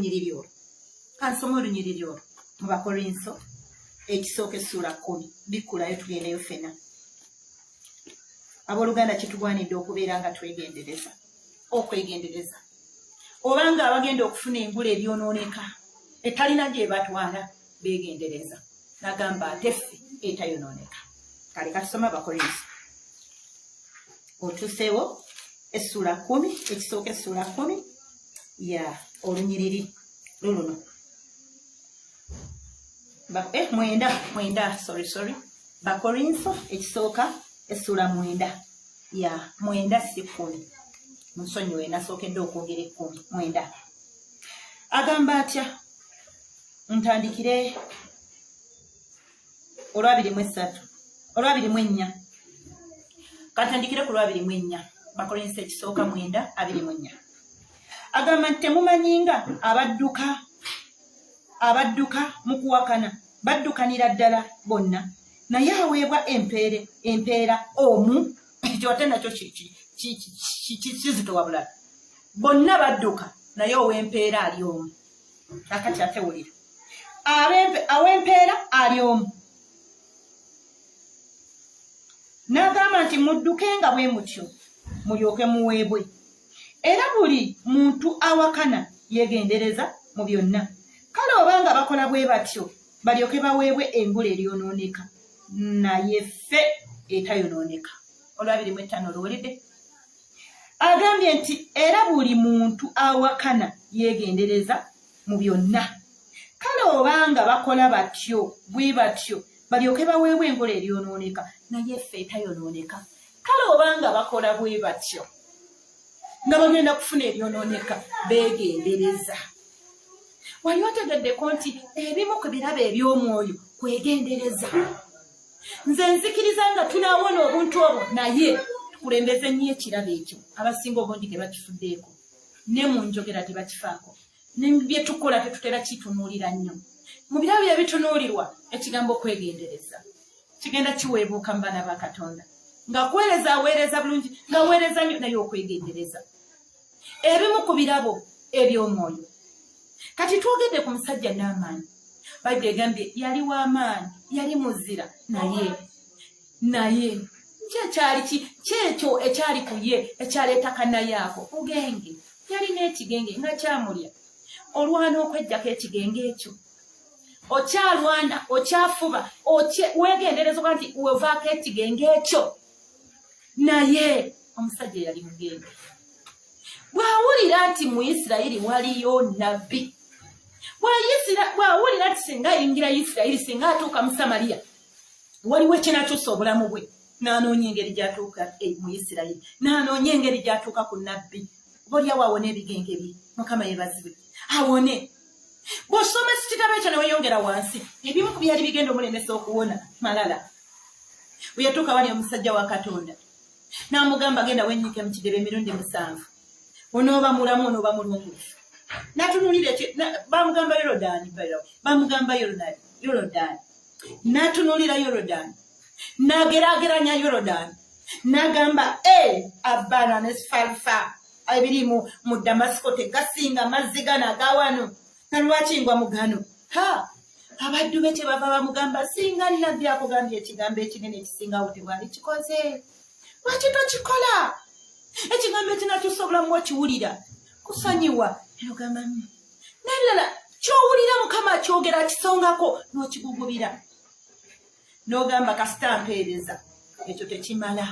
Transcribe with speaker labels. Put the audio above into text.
Speaker 1: olunyiriri olwo. Kansoma olunyiriri olwo mu Bakorinso ekisooka essula 10 bikulayo tugendeyo ffena. Abooluganda kitugwanidde okubeera nga twegendereza. Okwegendereza. Obanga abagenda okufuna engula ebyonooneka etalina gye batwala beegendereza. Nagamba ate ffe etayonooneka. Kale kasoma Bakorinso. Otuseewo essula 10 ekisooka essula 10 ya olunyiriri luluno. Mwenda, sorry. Bakorinso ekisooka essula 9 ya 9 si 10. Musonyiwe nasookedde okwogera 10 9. Agamba atya? Ntandikire olwabiri-4. Katandikire ku lwabiri-4. Bakorinso ekisooka 9:24. Agamba nti temumanyinga abadduka mu kuwakana baddukanira ddala bonna, naye aweebwa empeera omu. Ekyo ate nakyo kizitowa bulala. Bonna badduka naye ow'empeera ali omu. Akati ate wulira. Aw'empeera ali omu. N'agamba nti muddukenga bwe mutyo mulyoke muweebwe. Era buli muntu awakana yegendereza mu byonna. Kale obanga bakola bwe batyo balyoke baweebwe engula eryonooneka, naye ffe etayonooneka. Olwabiri-5 oluwulidde. Agambye nti era buli muntu awakana yegendereza mu byonna. Kale obanga bakola batyo bwe batyo balyoke baweebwe engula eryonooneka, naye ffe etayonooneka. Kale obanga bakola bwe batyo nga bagenda kufuna eryonooneka beegendereza. Wali otegeddeko nti ebimu ku birabo eby'omwoyo kwegendereza. Nze nzikiriza nga tunaawona obuntu obwo, naye tukulembeze nnyo ekirabo ekyo. Abasinga obundi tebakifuddeeko, ne mu njogera tebakifaako, ne bye tukola tetutera kitunuulira nnyo. Mu birabo ebitunuulirwa ekigambo kwegendereza kigenda kiweebuuka mu baana ba Katonda. Nga aweereza bulungi, nga aweereza nnyo, naye okwegendereza. Ebimu ku birabo eby'omwoyo. Kati twogedde ku musajja n'amaanyi. Bayibuli egambye yali w'amaanyi, yali muzira, naye kyekyo ekyali ku ye ekyaleeta kannaye ako bugenge. Yalina ekigenge nga kyamulya. Olwana okweggyako ekigenge ekyo. Okyalwana, okyafuba, weegendereza nti wevaako ekigenge ekyo. Naye omusajja yali mugenge. Bw'awulira nti mu Isirayiri waliyo nabbi, bw'awulira nti singa ayingira Isirayiri, singa atuuka mu Samaliya waliwo ekinakyusa obulamu bwe, n'anoonya engeri gy'atuuka mu Isirayiri, n'anoonya engeri gy'atuuka ku nabbi. Obalyawo awone ebigenge bye. Mukama yeebazibwe. Awone. Bw'osoma ekitabo ekyo ne weeyongera wansi, ebimu ku byali bigenda omulemesa okuwona malala. Bwe yatuuka wali omusajja wa Katonda n'amugamba genda wennyike mu kidebe emirundi 7. Onooba mulamu, onooba mulungufu. N'atunuulira bamugamba Yorodani, bamugamba Yorodani. N'atunuulira Yorodani, n'ageraageranya Yorodani, n'agamba Abana ne Sifalifa ebiri mu Damasiko tegasinga mazzi gano agawano, na lwaki ngwa mu gano? Abaddu be kyebava bamugamba, singa nnabbi akugambye ekigambo ekinene ekisingawo tewali kikoze. Lwaki tokikola? Ekigambo ekinakyusa obulamu bw'okiwulira kusonyiwa. N'ogamba n'ebirala ky'owulira Mukama kyogera kisongako n'okigugubira. N'ogamba kasita mpeereza. Ekyo tekimala.